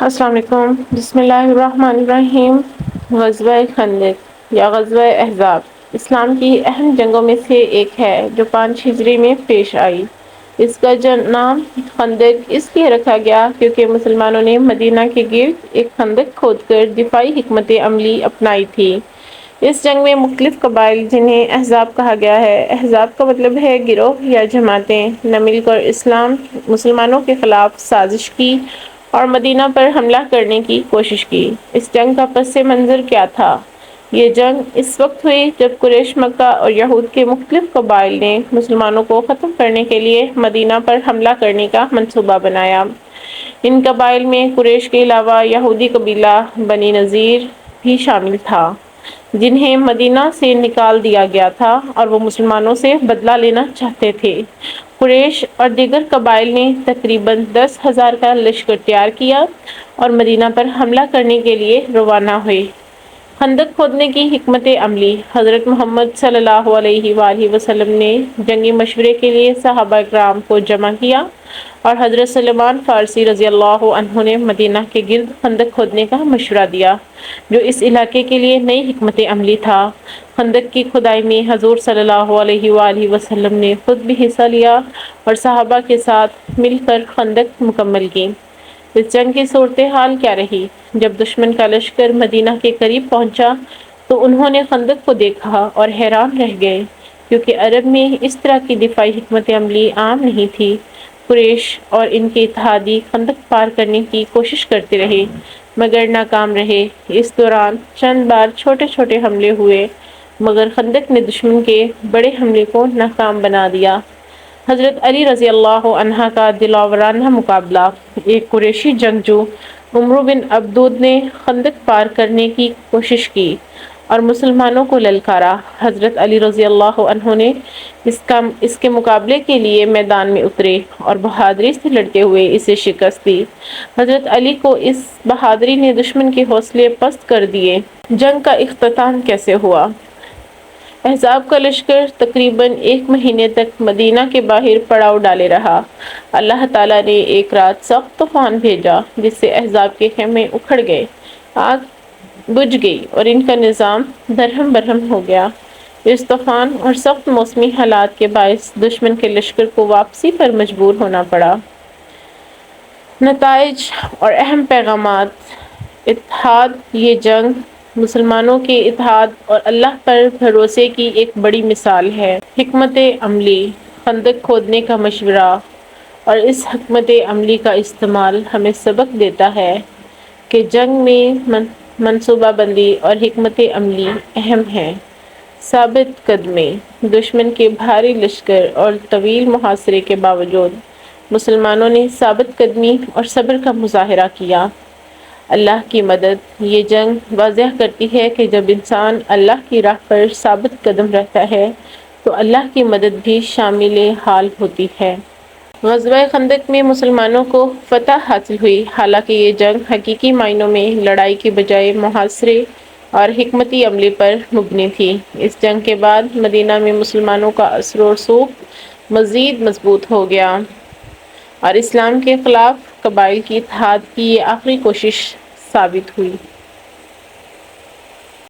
السلام علیکم، بسم اللہ الرحمن الرحیم۔ غزوہ خندق یا غزوہ احزاب اسلام کی اہم جنگوں میں سے ایک ہے جو 5 ہجری میں پیش آئی۔ اس کا نام خندق اس لیے رکھا گیا کیونکہ مسلمانوں نے مدینہ کے گرد ایک خندق کھود کر دفاعی حکمت عملی اپنائی تھی۔ اس جنگ میں مختلف قبائل جنہیں احزاب کہا گیا ہے، احزاب کا مطلب ہے گروہ یا جماعتیں، نے مل کر مسلمانوں کے خلاف سازش کی اور مدینہ پر حملہ کرنے کی کوشش کی۔ اس جنگ کا پس منظر کیا تھا؟ یہ جنگ اس وقت ہوئی جب قریش مکہ اور یہود کے مختلف قبائل نے مسلمانوں کو ختم کرنے کے لیے مدینہ پر حملہ کرنے کا منصوبہ بنایا۔ ان قبائل میں قریش کے علاوہ یہودی قبیلہ بنی نذیر بھی شامل تھا، جنہیں مدینہ سے نکال دیا گیا تھا اور وہ مسلمانوں سے بدلہ لینا چاہتے تھے۔ قریش اور دیگر قبائل نے تقریباً 10,000 کا لشکر تیار کیا اور مدینہ پر حملہ کرنے کے لیے روانہ ہوئے۔ خندق کھودنے کی حکمت عملی۔ حضرت محمد صلی اللہ علیہ وآلہ وسلم نے جنگی مشورے کے لیے صحابہ کرام کو جمع کیا اور حضرت سلمان فارسی رضی اللہ عنہ نے مدینہ کے گرد خندق کھودنے کا مشورہ دیا، جو اس علاقے کے لیے نئی حکمت عملی تھا۔ خندق کی کھدائی میں حضور صلی اللہ علیہ وآلہ وسلم نے خود بھی حصہ لیا اور صحابہ کے ساتھ مل کر خندق مکمل کی۔ اس جنگ کی صورتحال کیا رہی؟ جب دشمن کا لشکر مدینہ کے قریب پہنچا تو انہوں نے خندق کو دیکھا اور حیران رہ گئے، کیونکہ عرب میں اس طرح کی دفاعی حکمت عملی عام نہیں تھی۔ قریش اور ان کے اتحادی خندق پار کرنے کی کوشش کرتے رہے مگر ناکام رہے۔ اس دوران چند بار چھوٹے چھوٹے حملے ہوئے مگر خندق نے دشمن کے بڑے حملے کو ناکام بنا دیا۔ حضرت علی رضی اللہ عنہ کا دلاورانہ مقابلہ۔ ایک قریشی جنگجو عمرو بن عبدود نے خندق پار کرنے کی کوشش کی اور مسلمانوں کو للکارا۔ حضرت علی رضی اللہ عنہ نے اس کے مقابلے کے لیے میدان میں اترے اور بہادری سے لڑتے ہوئے اسے شکست دی۔ حضرت علی کو اس بہادری نے دشمن کے حوصلے پست کر دیے۔ جنگ کا اختتام کیسے ہوا؟ احزاب کا لشکر تقریباً 1 مہینے تک مدینہ کے باہر پڑاؤ ڈالے رہا۔ اللہ تعالیٰ نے ایک رات سخت طوفان بھیجا جس سے احزاب کے خیمے اکھڑ گئے، آگ بجھ گئی اور ان کا نظام درہم برہم ہو گیا۔ اس طوفان اور سخت موسمی حالات کے باعث دشمن کے لشکر کو واپسی پر مجبور ہونا پڑا۔ نتائج اور اہم پیغامات۔ اتحاد۔ یہ جنگ مسلمانوں کے اتحاد اور اللہ پر بھروسے کی ایک بڑی مثال ہے۔ حکمت عملی۔ خندق کھودنے کا مشورہ اور اس حکمت عملی کا استعمال ہمیں سبق دیتا ہے کہ جنگ میں منصوبہ بندی اور حکمت عملی اہم ہے۔ ثابت قدمی۔ دشمن کے بھاری لشکر اور طویل محاصرے کے باوجود مسلمانوں نے ثابت قدمی اور صبر کا مظاہرہ کیا۔ اللہ کی مدد۔ یہ جنگ واضح کرتی ہے کہ جب انسان اللہ کی راہ پر ثابت قدم رہتا ہے تو اللہ کی مدد بھی شامل حال ہوتی ہے۔ غزوہ خندق میں مسلمانوں کو فتح حاصل ہوئی، حالانکہ یہ جنگ حقیقی معنوں میں لڑائی کے بجائے محاصرے اور حکمت عملی پر مبنی تھی۔ اس جنگ کے بعد مدینہ میں مسلمانوں کا اثر و رسوخ مزید مضبوط ہو گیا اور اسلام کے خلاف قبائل کی اتحاد کی یہ آخری کوشش ثابت ہوئی۔